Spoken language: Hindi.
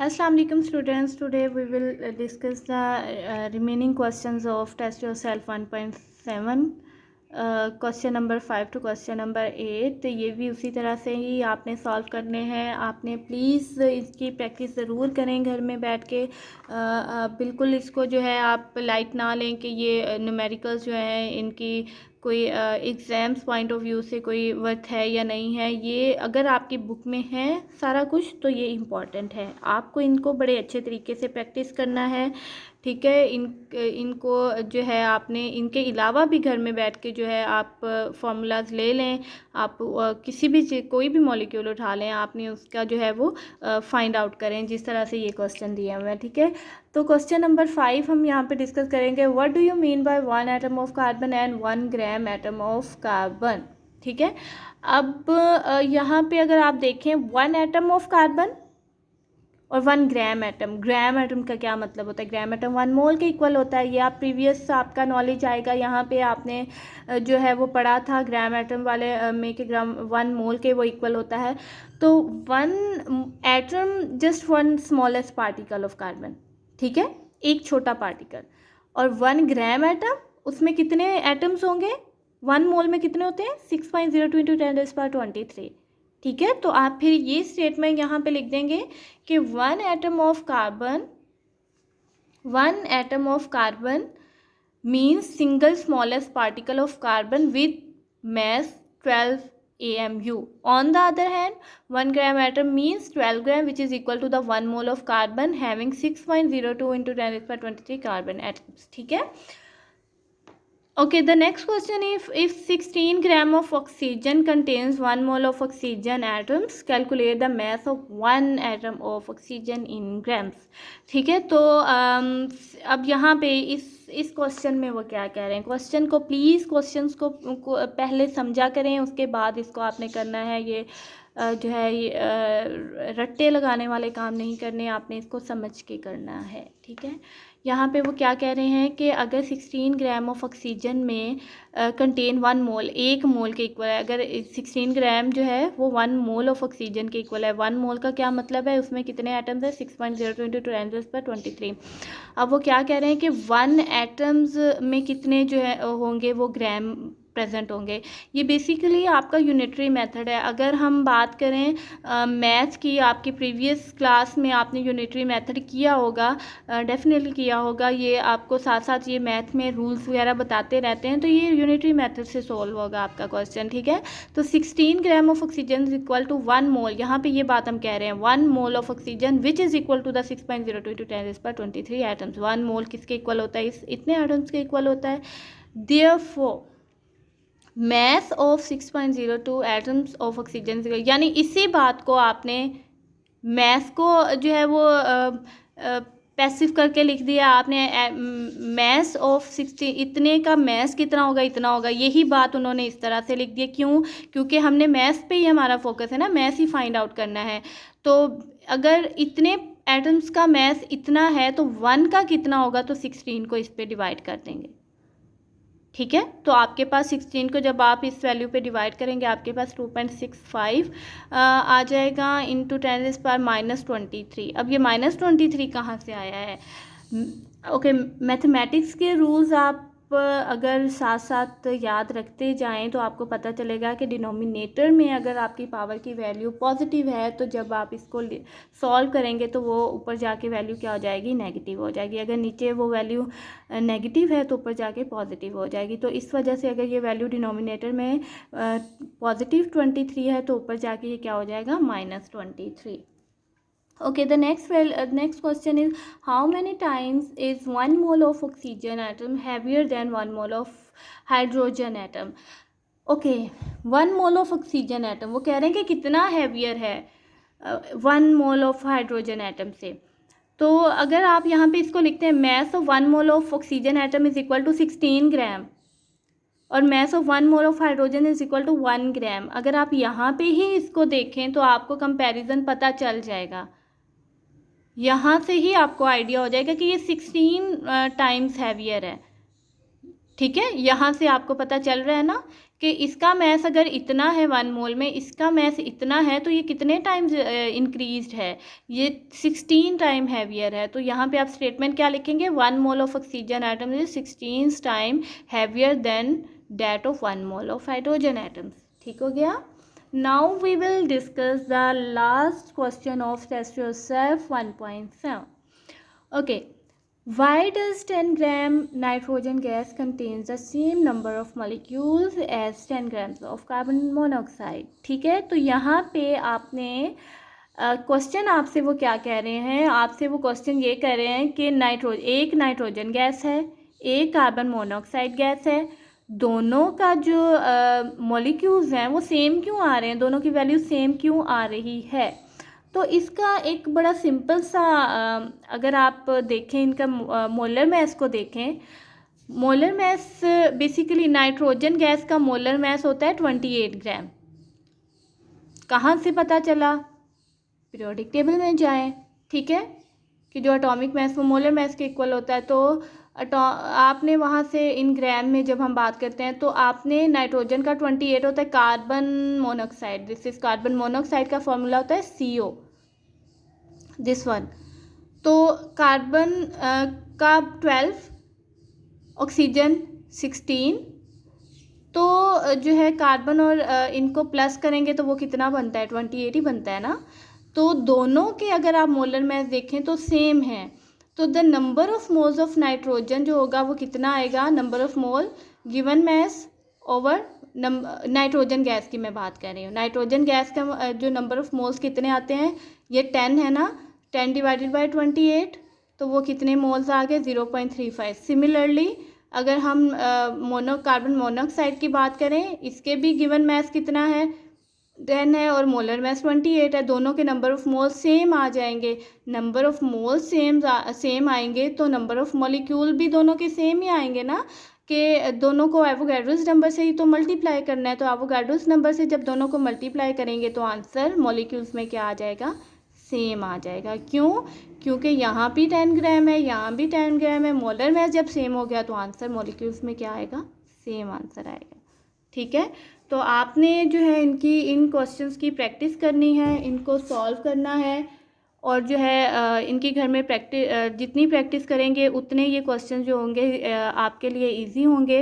Assalamu alaikum students. Today we will discuss the remaining questions of Test Yourself 1.7, question number 5 to question number 8। ये भी उसी तरह से ही आपने सॉल्व करने हैं। आपने प्लीज़ इसकी प्रैक्टिस ज़रूर करें घर में बैठ के। बिल्कुल इसको जो है आप लाइट ना लें कि ये न्यूमेरिकल्स जो हैं इनकी कोई एग्ज़ाम्स पॉइंट ऑफ व्यू से कोई वर्थ है या नहीं है। ये अगर आपकी बुक में है सारा कुछ तो ये इम्पॉर्टेंट है। आपको इनको बड़े अच्छे तरीके से प्रैक्टिस करना है, ठीक है। इनको जो है आपने इनके अलावा भी घर में बैठ के जो है आप फार्मूलाज ले लें। आप किसी भी चीज़ कोई भी मॉलिक्यूल उठा लें, आपने उसका जो है वो फाइंड आउट करें जिस तरह से ये क्वेश्चन दिया हुआ है, ठीक है। तो क्वेश्चन नंबर 5 हम यहाँ पे डिस्कस करेंगे। What do you mean by 1 atom of carbon and 1 gram atom of carbon, ठीक है। अब यहाँ पे अगर आप देखें 1 एटम ऑफ कार्बन और 1 ग्राम एटम का क्या मतलब होता है। ग्राम एटम 1 मोल के इक्वल होता है। ये आप प्रीवियस आपका नॉलेज आएगा, यहाँ पे आपने जो है वो पढ़ा था ग्राम एटम वाले में कि ग्राम 1 मोल के वो इक्वल होता है। तो 1 atom just 1 smallest particle of carbon, ठीक है, एक छोटा पार्टिकल। और 1 ग्राम एटम, उसमें कितने एटम्स होंगे 1 मोल में, कितने होते हैं 6.02 इंटू 10⁻23, ठीक है। तो आप फिर ये स्टेटमेंट यहाँ पे लिख देंगे कि 1 atom of carbon means single smallest particle of carbon with mass 12 AMU. On the other hand, 1 gram atom means 12 gram, which is equal to the 1 mole of carbon having 6.02 into 10⁻23 carbon atoms, ठीक है। Okay, the next question is, if 16 gram of oxygen contains 1 mole of oxygen atoms, calculate the mass of 1 atom of oxygen in grams, ठीक है। तो अब यहाँ पे इस क्वेश्चन में वो क्या कह रहे हैं, क्वेश्चन को प्लीज़ क्वेश्चंस को पहले समझा करें, उसके बाद इसको आपने करना है। ये जो है ये रट्टे लगाने वाले काम नहीं करने, आपने इसको समझ के करना है, ठीक है। यहाँ पे वो क्या कह रहे हैं कि अगर 16 ग्राम ऑफ ऑक्सीजन में कंटेन 1 मोल, 1 मोल के इक्वल है। अगर 16 ग्राम जो है वो 1 मोल ऑफ ऑक्सीजन के इक्वल है। 1 मोल का क्या मतलब है, उसमें कितने एटम्स है 6.02 इंटू 10⁻23। अब वो क्या कह रहे हैं कि 1 एटम्स में कितने जो है होंगे वो ग्राम प्रेजेंट होंगे। ये बेसिकली आपका यूनिटरी मेथड है। अगर हम बात करें मैथ्स की, आपकी प्रीवियस क्लास में आपने यूनिटरी मेथड किया होगा, डेफिनेटली किया होगा। ये आपको साथ साथ ये मैथ में रूल्स वगैरह बताते रहते हैं, तो ये यूनिटरी मेथड से सॉल्व होगा आपका क्वेश्चन, ठीक है। तो 16 gram of oxygen is equal to 1 mole, यहाँ पे ये बात हम कह रहे हैं 1 mole of oxygen which is equal to the 6.02 into 10⁻23 atoms. 1 mole किसके इक्वल होता है, इतने एटम्स के इक्वल होता है। Therefore math of 6.02 atoms of oxygen, यानी इसी बात को आपने मैथ को जो है वो पैसिव करके लिख दिया आपने। मैथ ऑफ 60, इतने का मैथ कितना होगा, इतना होगा। यही बात उन्होंने इस तरह से लिख दिया। क्यों? क्योंकि हमने मैथ पे ही हमारा फोकस है ना, मैथ ही फाइंड आउट करना है। तो अगर इतने एटम्स का मैथ इतना है तो 1 का कितना होगा, तो 16 को इस पर डिवाइड कर देंगे, ठीक है। तो आपके पास 16 को जब आप इस वैल्यू पे डिवाइड करेंगे आपके पास 2.65 आ जाएगा इंटू 10⁻23। अब ये -23 कहाँ से आया है? ओके, मैथमेटिक्स के रूल्स आप अगर साथ साथ याद रखते जाएं तो आपको पता चलेगा कि डिनोमिनेटर में अगर आपकी पावर की वैल्यू पॉजिटिव है तो जब आप इसको सॉल्व करेंगे तो वो ऊपर जाके वैल्यू क्या हो जाएगी, नेगेटिव हो जाएगी। अगर नीचे वो वैल्यू नेगेटिव है तो ऊपर जाके पॉजिटिव हो जाएगी। तो इस वजह से अगर ये वैल्यू डिनोमिनेटर में पॉजिटिव 23 है तो ऊपर जाके ये क्या हो जाएगा, -23। Okay, the next question is, how many times is 1 mole of oxygen atom heavier than 1 mole of hydrogen atom? Okay, 1 mole of oxygen atom वो कह रहे हैं कि कितना heavier है 1 mole of hydrogen atom से। तो अगर आप यहाँ पे इसको लिखते हैं mass of 1 mole of oxygen atom is equal to 16 ग्राम और mass of 1 mole of hydrogen is equal to 1 ग्राम। अगर आप यहाँ पे ही इसको देखें तो आपको कंपैरिजन पता चल जाएगा। यहाँ से ही आपको आइडिया हो जाएगा कि ये 16 टाइम्स हैवियर है, ठीक है। यहाँ से आपको पता चल रहा है ना कि इसका मैस अगर इतना है 1 मोल में, इसका मैस इतना है, तो ये कितने टाइम्स इंक्रीज्ड है, ये 16 टाइम हैवियर है। तो यहाँ पे आप स्टेटमेंट क्या लिखेंगे, 1 mole of oxygen atom is 16 time heavier than that of 1 mole of hydrogen atoms. ठीक हो गया। Now we will discuss the last question of test yourself 1.7. Okay, why does 10 gram nitrogen gas contains the same number of molecules as 10 grams of carbon monoxide? ठीक है, तो यहाँ पे आपने क्वेश्चन आपसे वो क्या कह रहे हैं, आपसे वो क्वेश्चन ये कह रहे हैं कि एक नाइट्रोजन गैस है, एक कार्बन मोनोऑक्साइड गैस है, दोनों का जो मॉलिक्यूल्स हैं वो सेम क्यों आ रहे हैं, दोनों की वैल्यू सेम क्यों आ रही है। तो इसका एक बड़ा सिंपल सा अगर आप देखें, इनका मोलर मैस को देखें, molar mass basically nitrogen gas का मोलर मैस होता है 28 ग्राम। कहाँ से पता चला, पीरियोडिक टेबल में जाएं, ठीक है, कि जो एटॉमिक मैस वो मोलर मैस के इक्वल होता है। तो आपने वहाँ से इन ग्राम में जब हम बात करते हैं तो आपने नाइट्रोजन का 28 होता है carbon monoxide, this is carbon monoxide का फॉर्मूला होता है CO, दिस वन। तो कार्बन का 12, ऑक्सीजन 16, तो जो है कार्बन और इनको प्लस करेंगे तो वो कितना बनता है, 28 ही बनता है ना। तो दोनों के अगर आप मोलर मैस देखें तो सेम है, तो the number of moles of nitrogen जो होगा वो कितना आएगा, number of mole given mass over nitrogen gas की मैं बात कर रही हूँ। नाइट्रोजन गैस का जो नंबर ऑफ मोल्स कितने आते हैं, ये 10 है ना, 10 डिवाइडेड बाई 28, तो वो कितने मोल्स आ गए, 0.35। सिमिलरली अगर हम कार्बन मोनोऑक्साइड की बात करें, इसके भी गिवन मैस कितना है, 10 है, और मोलर मैस 28 है, दोनों के नंबर ऑफ मोल्स सेम आ जाएंगे। नंबर ऑफ मोल्स सेम आएंगे तो नंबर ऑफ मॉलिक्यूल भी दोनों के सेम ही आएंगे ना, कि दोनों को एवोगाड्रोस नंबर से ही तो मल्टीप्लाई करना है। तो एवोगाड्रोस नंबर से जब दोनों को मल्टीप्लाई करेंगे तो आंसर मॉलिक्यूल्स में क्या आ जाएगा, सेम आ जाएगा। क्यों, क्योंकि यहाँ भी 10 ग्राम है, यहाँ भी 10 ग्राम है, मोलर मैस जब सेम हो गया तो आंसर मॉलिक्यूल्स में क्या आएगा, सेम आंसर आएगा। ठीक है, तो आपने जो है इन क्वेश्चंस की प्रैक्टिस करनी है, इनको सॉल्व करना है, और जो है इनकी घर में जितनी प्रैक्टिस करेंगे उतने ये क्वेश्चन जो होंगे आपके लिए इजी होंगे।